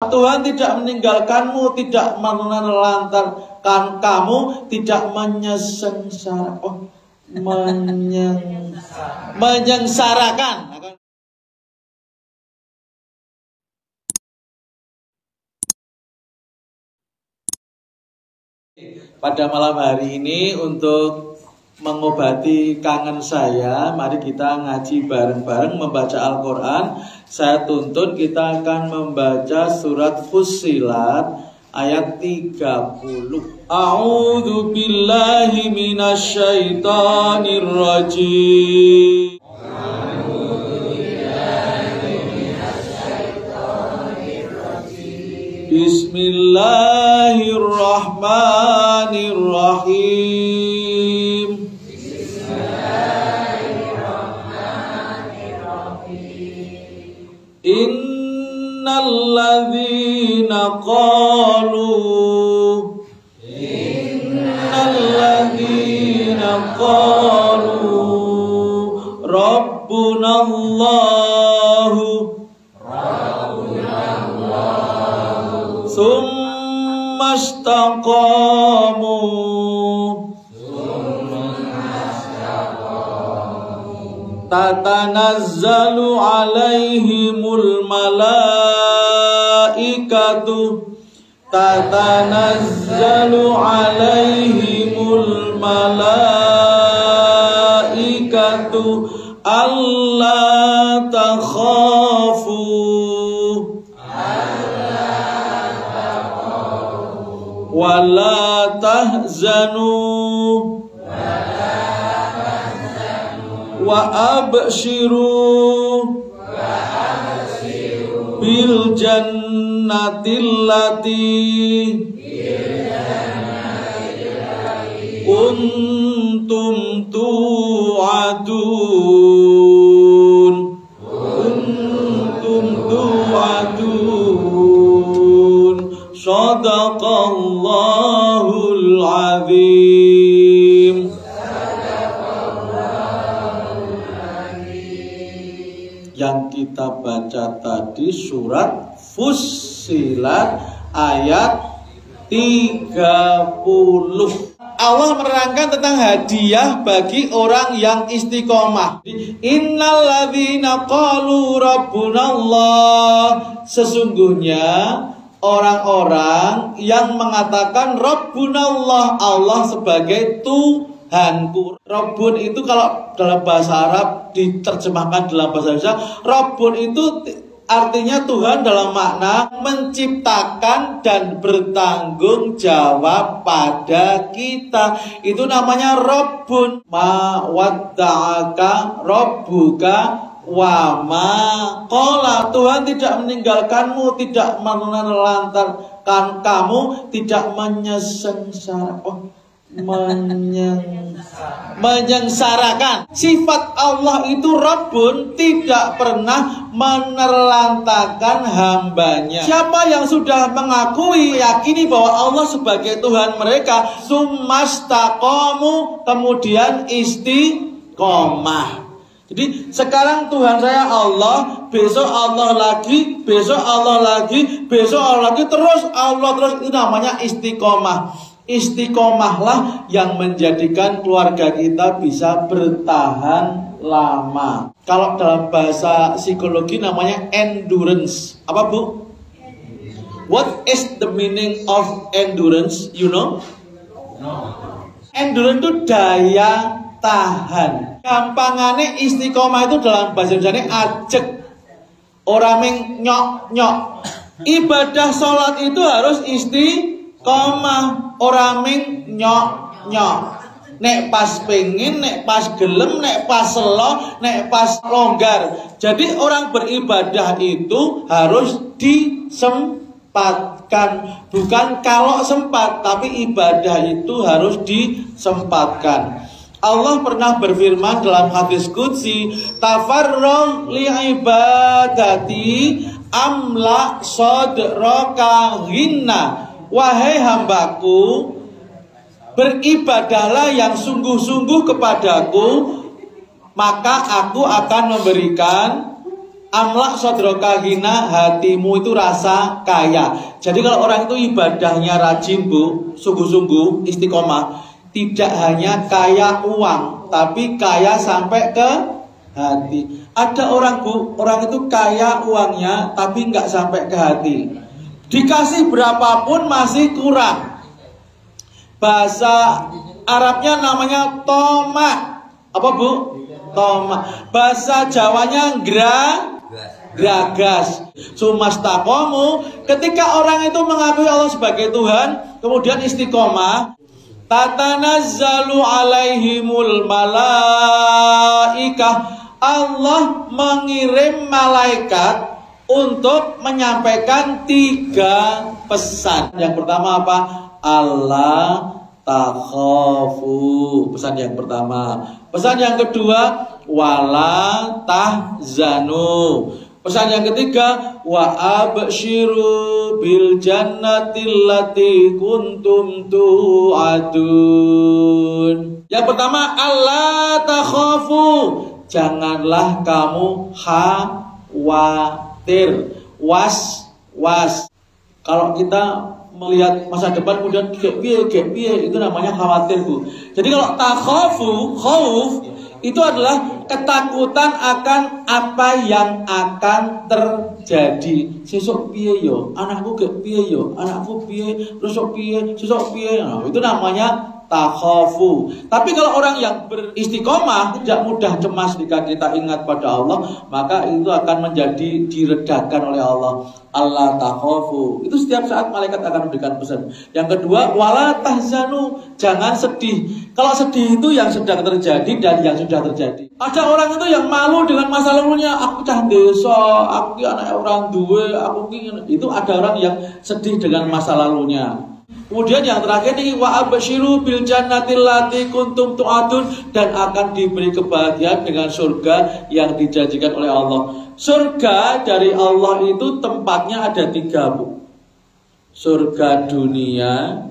Tuhan tidak meninggalkanmu, tidak menelantarkan kamu, tidak menyengsarakan. Pada malam hari ini untuk mengobati kangen saya, mari kita ngaji bareng-bareng membaca Al-Quran. Saya tuntut kita akan membaca surat Fussilat ayat 30. A'udzu billahi minasyaitonir rajim. Bismillahirrahmanirrahim. Innalladzina qalu Rabbunallahu Summa istaqamu tatanazzalu alaihimul malaikatu alla takhafu wala tahzanu wa abshiru bil jannatil lati kuntum tu'adun. Shadaqallahul azim. Yang kita baca tadi surat Fussilat ayat 30. Allah menerangkan tentang hadiah bagi orang yang istiqomah. Innalladzina qalu rabbunallah. Sesungguhnya orang-orang yang mengatakan Rabbunallah, Allah sebagai Tuhanku. Rabbun itu kalau dalam bahasa Arab diterjemahkan dalam bahasa Indonesia, Rabbun itu artinya Tuhan dalam makna menciptakan dan bertanggung jawab pada kita. Itu namanya Rabbun. Ma wadda'aka rabbuka wa ma qala. Tuhan tidak meninggalkanmu, tidak menelantarkan kamu, tidak menyengsarakan. Sifat Allah itu Rabbun, tidak pernah menelantarkan hambanya. Siapa yang sudah mengakui, yakini bahwa Allah sebagai Tuhan mereka, summastaqamu, kemudian istiqomah. Jadi sekarang Tuhan saya Allah, besok Allah lagi, besok Allah lagi, besok Allah lagi, terus Allah terus. Itu namanya istiqomah. Istiqomahlah yang menjadikan keluarga kita bisa bertahan lama. Kalau dalam bahasa psikologi namanya endurance. Apa Bu? What is the meaning of endurance? You know? Endurance itu daya tahan. Gampangane istiqomah itu dalam bahasa Indonesia ajek. Orang nyok. Ibadah sholat itu harus istiqomah, orang nyok. Nek pas pengen, nek pas gelem, nek pas selo, nek pas longgar. Jadi orang beribadah itu harus disempatkan. Bukan kalau sempat, tapi ibadah itu harus disempatkan. Allah pernah berfirman dalam hadis qudsi, tafarragh li ibadati amla sadraka ghinna. Wahai hambaku, beribadahlah yang sungguh-sungguh kepadaku, maka aku akan memberikan Amlak sodroka hina, hatimu itu rasa kaya. Jadi kalau orang itu ibadahnya rajin bu, sungguh-sungguh istiqomah, tidak hanya kaya uang, tapi kaya sampai ke hati. Ada orang bu, orang itu kaya uangnya, tapi nggak sampai ke hati. Dikasih berapapun masih kurang. Bahasa Arabnya namanya toma. Apa bu? Toma. Bahasa Jawanya gragas. Sumastakomu. Ketika orang itu mengakui Allah sebagai Tuhan, kemudian istiqomah, tatanazzalu alaihimul malaikah. Allah mengirim malaikat untuk menyampaikan 3 pesan. Yang pertama apa? Allah takhafu. Pesan yang pertama. Pesan yang kedua, wala tahzanu. Pesan yang ketiga, wa absyiru bil jannatil lati kuntum tu'adun. Yang pertama, Allah takhafu. Janganlah kamu khawatir, was. Kalau kita melihat masa depan kemudian gek piye, itu namanya khawatir bu. Jadi kalau takhafu, khauf itu adalah ketakutan akan apa yang akan terjadi. Sesuk piye yo, anakku gek piye yo, anakku piye, rusuk piye, sesuk piye. Nah, itu namanya takhafu. Tapi kalau orang yang beristiqomah tidak mudah cemas jika kita ingat pada Allah, maka itu akan menjadi diredakan oleh Allah. Allah takhafu. Itu setiap saat malaikat akan memberikan pesan. Yang kedua, wala tahzanu. Jangan sedih. Kalau sedih itu yang sedang terjadi dan yang sudah terjadi. Ada orang itu yang malu dengan masa lalunya. Aku cah desa, aku anak orang duwe, aku ingin. Itu ada orang yang sedih dengan masa lalunya. Kemudian yang terakhir ini wa absyiru bil jannatil lati kuntum tu'adun, dan akan diberi kebahagiaan dengan surga yang dijanjikan oleh Allah. Surga dari Allah itu tempatnya ada 3 bu. Surga dunia,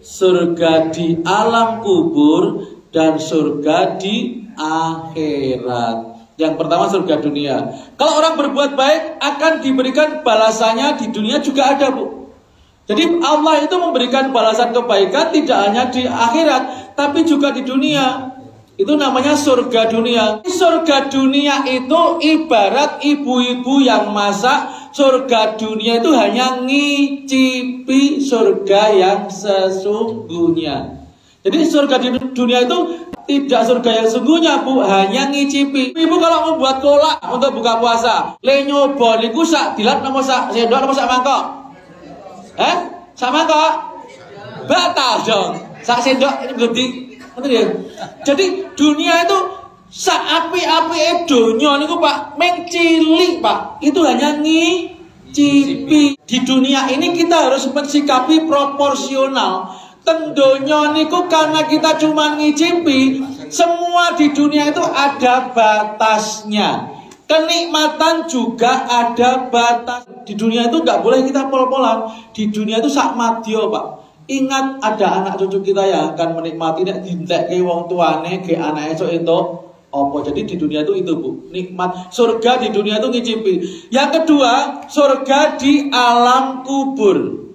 surga di alam kubur, dan surga di akhirat. Yang pertama surga dunia. Kalau orang berbuat baik akan diberikan balasannya di dunia juga ada bu. Jadi Allah itu memberikan balasan kebaikan tidak hanya di akhirat, tapi juga di dunia. Itu namanya surga dunia. Surga dunia itu ibarat ibu-ibu yang masak. Surga dunia itu hanya ngicipi surga yang sesungguhnya. Jadi surga di dunia itu tidak surga yang sesungguhnya bu, hanya ngicipi. Ibu kalau membuat kolak untuk buka puasa, le nyoba niku sak dilat napa sak sendok napa sak mangkok? Sama kok batal dong. Sak sendok ini berarti ya. Jadi dunia itu sak api-api donya niku Pak, meng cilik Pak. Itu hanya ngicipi. Di dunia ini kita harus mensikapi proporsional. Teng donya niku karena kita cuma ngicipi, semua di dunia itu ada batasnya. Kenikmatan juga ada batas. Di dunia itu nggak boleh kita pol-polan. Di dunia itu sak madya, Pak. Ingat ada anak cucu kita yang akan menikmati nek dintekke wong tuane ge anake esuk entuk apa. Jadi di dunia itu Bu. Nikmat surga di dunia itu ngicipi. Yang kedua, surga di alam kubur.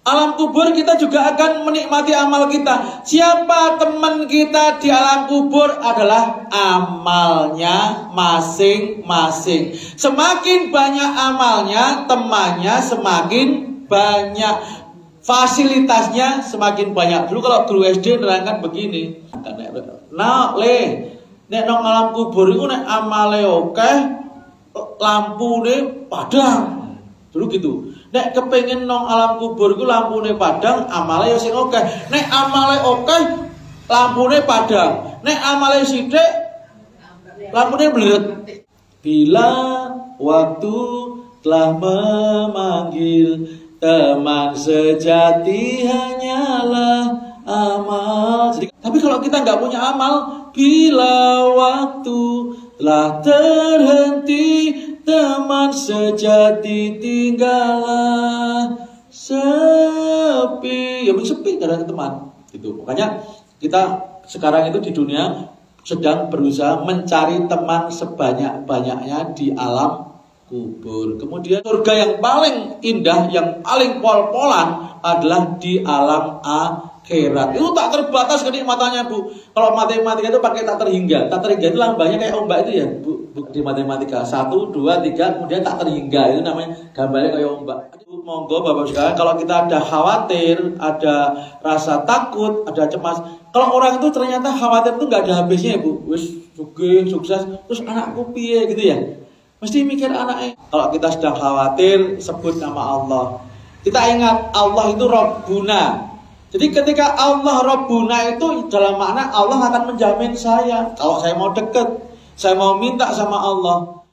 Alam kubur kita juga akan menikmati amal kita. Siapa teman kita di alam kubur adalah amalnya masing-masing. Semakin banyak amalnya, temannya semakin banyak. Fasilitasnya semakin banyak. Dulu kalau guru SD nerangkan begini. Nah, nek nang alam kubur itu nek amale akeh, lampune padang. Dulu gitu. Nek kepengen nong alam kubur iku lampune padang, amale ya sing akeh. Nek amale akeh, lampune padang. Nek amale sithik, lampune bledet. Bila waktu telah memanggil, teman sejati hanyalah amal. Tapi kalau kita nggak punya amal, bila waktu telah terhenti, teman sejati tinggallah sepi. Ya sepi karena teman. Gitu. Makanya kita sekarang itu di dunia sedang berusaha mencari teman sebanyak-banyaknya di alam kubur. Kemudian surga yang paling indah, yang paling pol-polan adalah di alam akhirat. Itu tak terbatas kenikmatannya, Bu. Kalau matematika itu pakai tak terhingga. Tak terhingga itu lambangnya kayak ombak itu ya, Bu. Di matematika 1, 2, 3 kemudian tak terhingga, itu namanya gambarnya kayak ombak. Monggo Bapak sekalian, kalau kita ada khawatir, ada rasa takut, ada cemas. Kalau orang itu ternyata khawatir itu nggak ada habisnya, Bu. Wis sugih, sukses, terus anakku piye gitu ya. Mesti mikir anaknya. Kalau kita sedang khawatir, sebut nama Allah. Kita ingat Allah itu Rabbuna. Jadi ketika Allah Rabbuna itu dalam makna Allah akan menjamin saya. Kalau saya mau dekat, saya mau minta sama Allah,